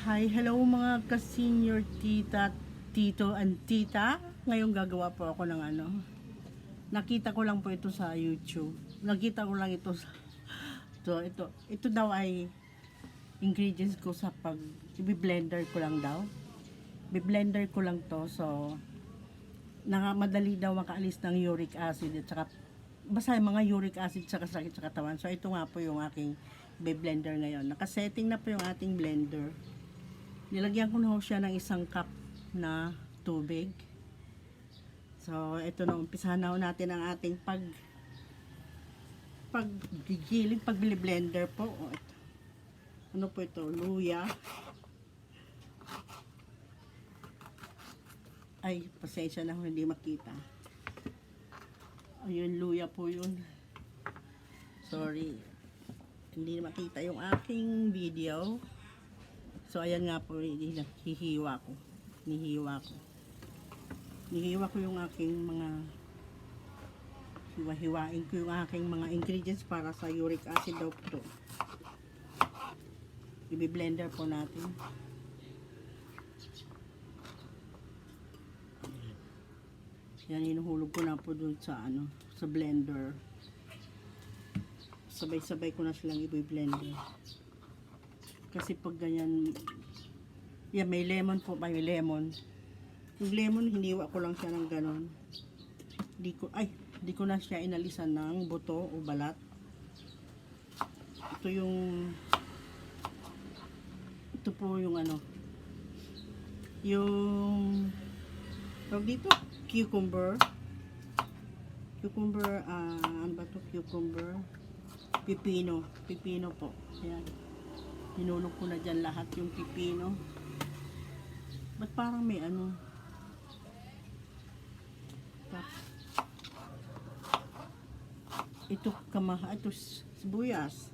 Hi, hello mga ka-senior tita, tito and tita. Ngayon gagawa po ako ng nakita ko lang po ito sa YouTube. Nakita ko lang ito sa ito daw ay ingredients ko sa i-blender ko lang daw. Bi-blender ko lang to, so madali daw makaalis ng uric acid at saka basta yung mga uric acid sa sakit sa katawan. So ito nga po yung aking blender ngayon. Nakasetting na po yung ating blender. Nilagyan ko na ho siya ng 1 cup na tubig. So ito na, umpisahan na ho natin ang ating paggigiling, pag-blender po. Ano po ito? Luya. Ay, pasensya na ho, hindi makita. Ayun, luya po yun. Sorry. Hindi makita yung aking video. So ayan nga po, hihiwa ko. Nihiwa ko yung aking mga hiwa-hiwain ko yung aking mga ingredients para sa uric acid daw po. I-blender po natin. Yan, hinuhulog ko na po dun sa sa blender. Sabay-sabay ko na silang i-blender. Kasi pag ganyan, yan, may lemon po, may lemon. Yung lemon, hiniwa ko lang siya ng ganon. Di ko na siya inalisan ng buto o balat. Ito po yung yung tawag dito, cucumber, ano ba to, cucumber, pipino po. Ayan, hinulog ko na dyan lahat yung pipino. Ba't parang may ito ito sibuyas.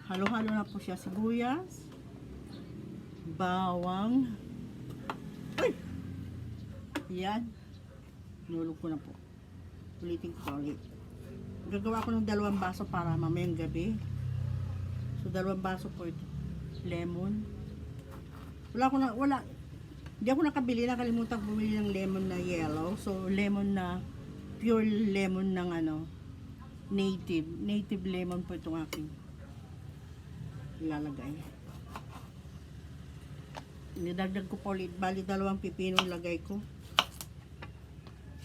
Halo-halo na po siya, sibuyas, bawang. Ay! Yan. Nulog ko na po. Ulitin ko ulit. Gagawa ko ng 2 baso para mamayang gabi. So 2 baso po ito. Lemon. Hindi ako nakabili, nakalimutan bumili ng lemon na yellow. So lemon na pure lemon ng native lemon po itong aking ilalagay. Nidagdag ko po ulit, bali 2 pipino lagay ko.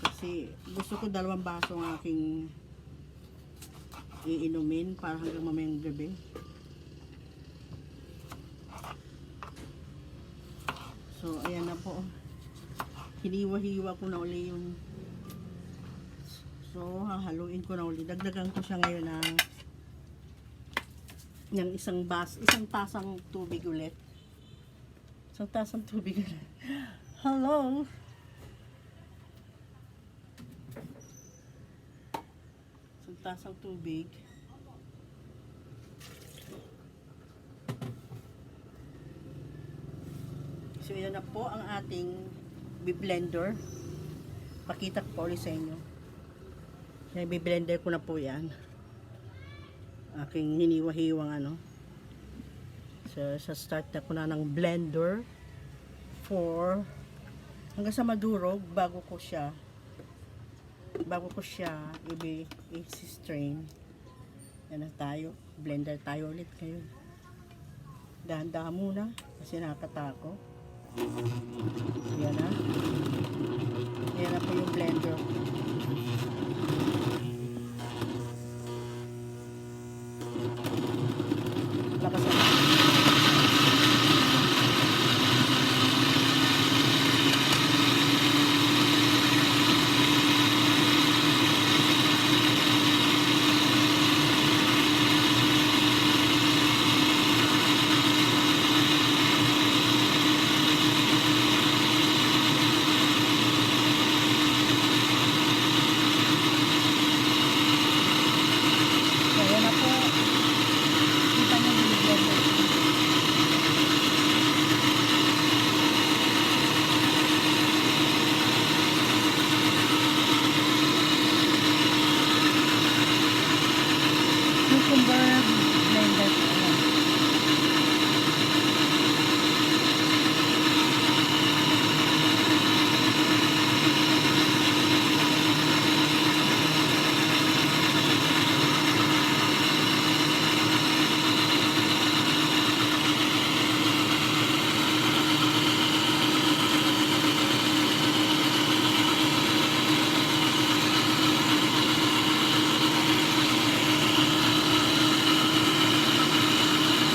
Kasi gusto ko 2 baso ang aking iinumin para hanggang mamayang gabi. So ayan na po, hiniwa-hiwa ko na uli yung, so hahaluin ko na uli. Dagdagan ko siya ngayon ng 1 tasang tubig ulit. 1 tasang tubig ulit. Hello! Tasang tubig. So yan na po ang ating blender. Pakita ko po ulit sa inyo. Yan, blender ko na po yan. Aking hiniwa-hiwang So sa start na ko na ng blender for hanggang sa madurog bago ko siya i-strain. Yan na tayo. Blender tayo ulit ngayon. Dahan-dahan muna kasi nakakatakot. Yan na. Yan na po yung blender. Lakas na.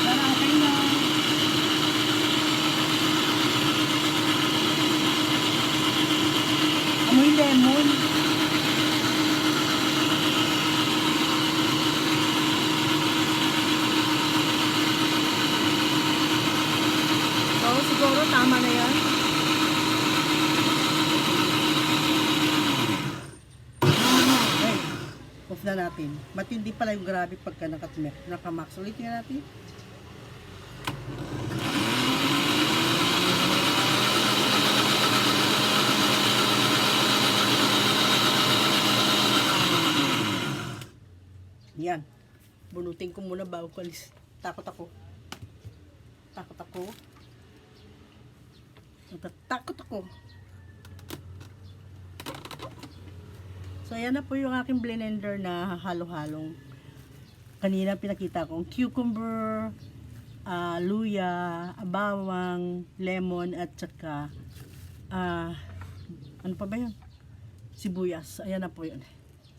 Sana okay na. Amoy lemon. So, siguro tama na yan. Okay. Off na natin. Matindi pala yung grabe pagka naka-max. Ulitin na natin. Yan. Bunutin ko muna bago ko alis. Takot ako. Takot ako. Takot ako. So, ayan na po yung aking blender na halo-halong. Kanina pinakita ko cucumber, luya, bawang, lemon, at saka ano pa ba yun? Sibuyas. Ayan na po yun.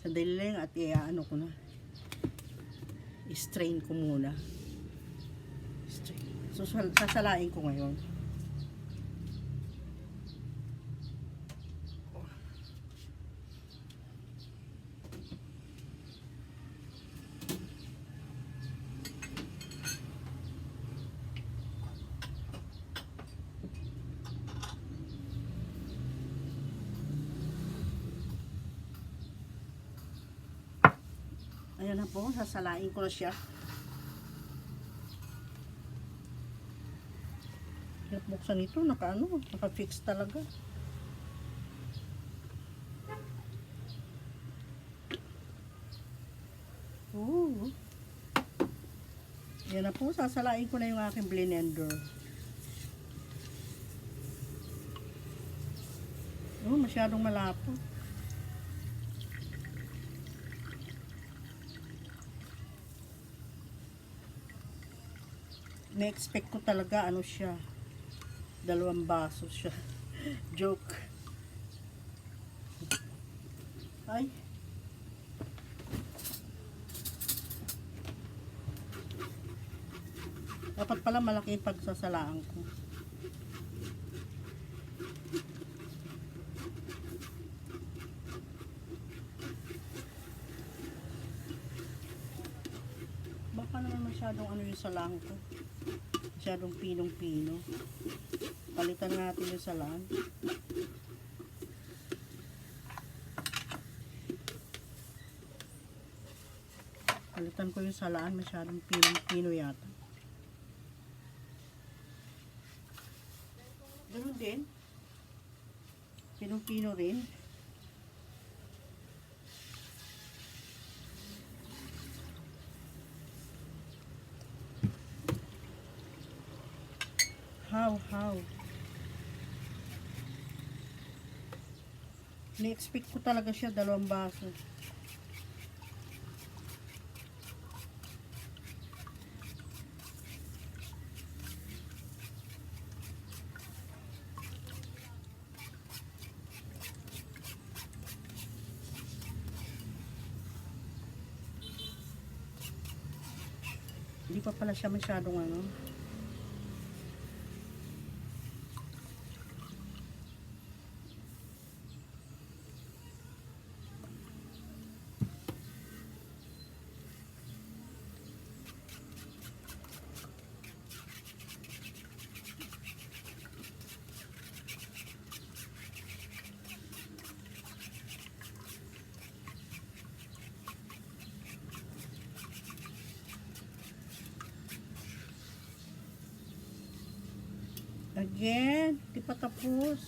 Sandali lang at ano ko na. I-strain ko muna. So, sasalain ko ngayon. Ayan na po, sasalain ko na siya. Hirap buksan ito, naka-fix talaga. Oh. Ayan na po, sasalain ko na yung aking blender. Oh, masyadong malapot. Na-expect ko talaga ano siya, 2 baso siya. Joke. Ay. Dapat pala malaki yung pagsasalaan ko. Baka naman masyadong ano yung salaan ko. Masyadong pinong-pino. Palitan natin yung salaan. Palitan ko yung salaan. Masyadong pinong-pino yata. Ganun din. Pinong-pino rin. How? Na-expect ko talaga siya 2 baso. Hindi pa pala siya masyadong ano. Again, di pa tapos.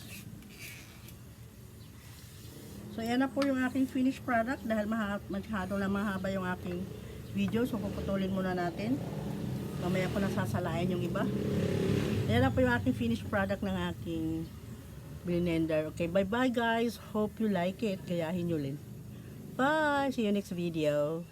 So, yan na po yung aking finished product dahil masyado na mahaba yung aking video. So puputulin muna natin. Mamaya ko nasasalain yung iba. Ayan na po yung aking finished product ng aking blender. Okay, bye bye guys. Hope you like it. Gayahin nyo rin. Bye! See you next video.